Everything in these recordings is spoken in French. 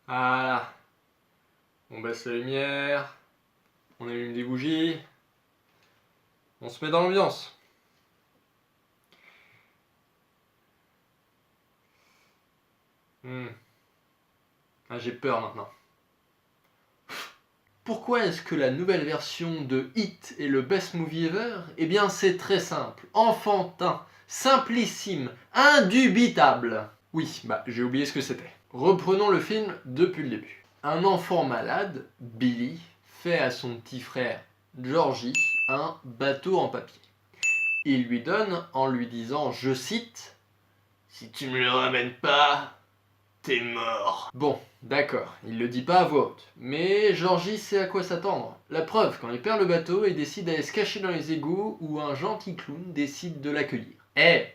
Voilà. On baisse la lumière. On allume des bougies. On se met dans l'ambiance. Ah, j'ai peur maintenant. Pourquoi est-ce que la nouvelle version de Hit est le best movie ever? Eh bien c'est très simple, enfantin, simplissime, indubitable. Oui, j'ai oublié ce que c'était. Reprenons le film depuis le début. Un enfant malade, Billy, fait à son petit frère, Georgie, un bateau en papier. Il lui donne en lui disant, je cite, « Si tu me le ramènes pas, t'es mort ». Bon, d'accord, il le dit pas à voix haute, mais Georgie sait à quoi s'attendre. La preuve, quand il perd le bateau, il décide d'aller se cacher dans les égouts où un gentil clown décide de l'accueillir.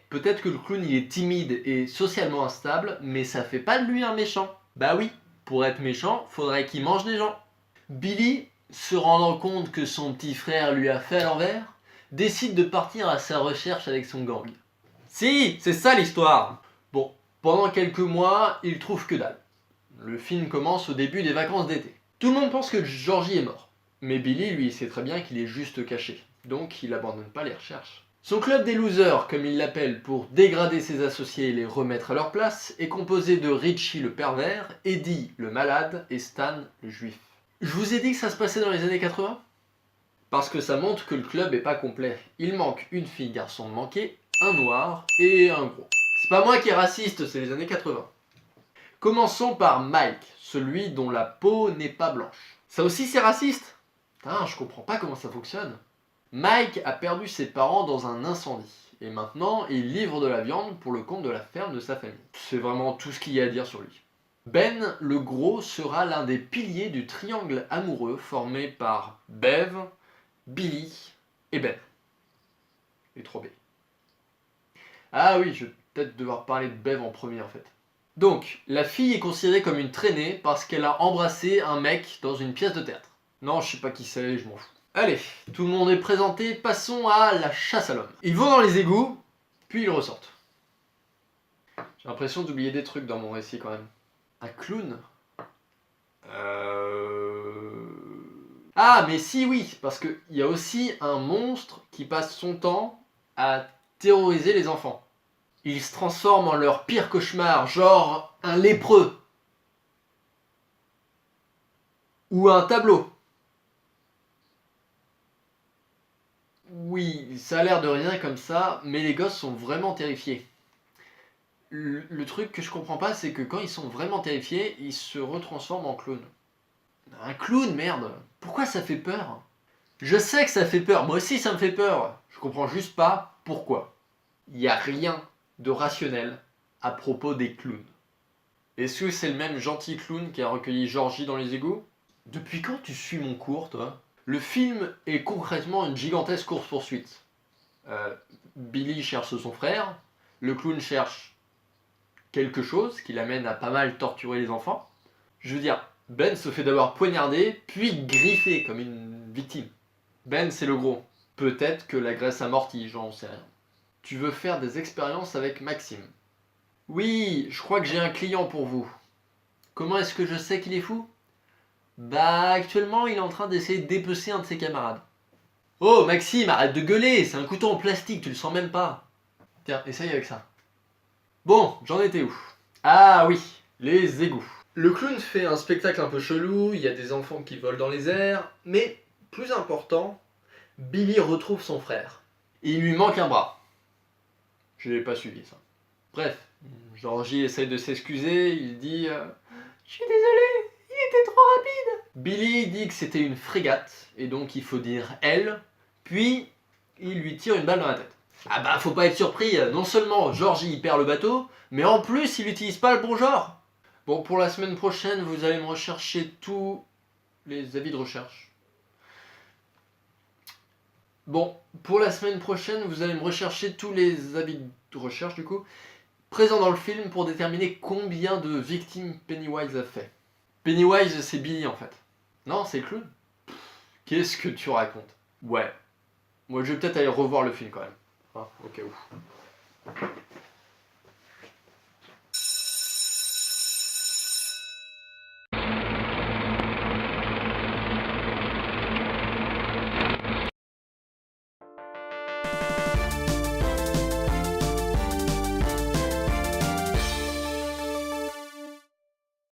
Peut-être que le clown il est timide et socialement instable, mais ça fait pas de lui un méchant. Bah oui, pour être méchant, faudrait qu'il mange des gens. Billy, se rendant compte que son petit frère lui a fait à l'envers, décide de partir à sa recherche avec son gang. Si, c'est ça l'histoire. Bon, pendant quelques mois, il trouve que dalle. Le film commence au début des vacances d'été. Tout le monde pense que Georgie est mort. Mais Billy, lui, sait très bien qu'il est juste caché. Donc il abandonne pas les recherches. Son club des losers, comme il l'appelle pour dégrader ses associés et les remettre à leur place, est composé de Richie le pervers, Eddie le malade et Stan le juif. Je vous ai dit que ça se passait dans les années 80 ? Parce que ça montre que le club est pas complet. Il manque une fille garçon manqué, un noir et un gros. C'est pas moi qui est raciste, c'est les années 80. Commençons par Mike, celui dont la peau n'est pas blanche. Ça aussi c'est raciste ? Putain, je comprends pas comment ça fonctionne. Mike a perdu ses parents dans un incendie. Et maintenant, il livre de la viande pour le compte de la ferme de sa famille. C'est vraiment tout ce qu'il y a à dire sur lui. Ben, le gros, sera l'un des piliers du triangle amoureux formé par Bev, Billy et Ben. Les 3 B. Ah oui, je vais peut-être devoir parler de Bev en premier en fait. Donc, la fille est considérée comme une traînée parce qu'elle a embrassé un mec dans une pièce de théâtre. Non, je sais pas qui c'est, je m'en fous. Allez, tout le monde est présenté, passons à la chasse à l'homme. Ils vont dans les égouts, puis ils ressortent. J'ai l'impression d'oublier des trucs dans mon récit quand même. Un clown ? Ah, mais si, oui, parce qu'il y a aussi un monstre qui passe son temps à terroriser les enfants. Il se transforme en leur pire cauchemar, genre un lépreux. Ou un tableau. Oui, ça a l'air de rien comme ça, mais les gosses sont vraiment terrifiés. Le truc que je comprends pas, c'est que quand ils sont vraiment terrifiés, ils se retransforment en clown. Un clown, merde. Pourquoi ça fait peur ? Je sais que ça fait peur, moi aussi ça me fait peur. Je comprends juste pas pourquoi. Il n'y a rien de rationnel à propos des clowns. Est-ce que c'est le même gentil clown qui a recueilli Georgie dans les égouts ? Depuis quand tu suis mon cours, toi ? Le film est concrètement une gigantesque course-poursuite. Billy cherche son frère, le clown cherche quelque chose qui l'amène à pas mal torturer les enfants. Je veux dire, Ben se fait d'abord poignarder, puis griffer comme une victime. Ben, c'est le gros. Peut-être que la graisse amortit, j'en sais rien. Tu veux faire des expériences avec Maxime ? Oui, je crois que j'ai un client pour vous. Comment est-ce que je sais qu'il est fou ? Actuellement, il est en train d'essayer de dépecer un de ses camarades. Oh, Maxime, arrête de gueuler, c'est un couteau en plastique, tu le sens même pas. Tiens, essaye avec ça. Bon, j'en étais où ? Ah oui, les égouts. Le clown fait un spectacle un peu chelou, il y a des enfants qui volent dans les airs, mais plus important, Billy retrouve son frère. Il lui manque un bras. Je l'ai pas suivi ça. Bref, Georgie essaye de s'excuser, il dit « Je suis désolé, il était trop rapide ». Billy dit que c'était une frégate, et donc il faut dire « elle », puis il lui tire une balle dans la tête. Faut pas être surpris, non seulement Georgie perd le bateau, mais en plus il utilise pas le bon genre. Bon, pour la semaine prochaine, vous allez me rechercher tous les avis de recherche. Bon, pour la semaine prochaine, vous allez me rechercher tous les avis de recherche, du coup, présents dans le film pour déterminer combien de victimes Pennywise a fait. Pennywise, c'est Billy, en fait. Non, c'est le clown. Qu'est-ce que tu racontes ? Ouais. Moi, je vais peut-être aller revoir le film, quand même. Au cas où.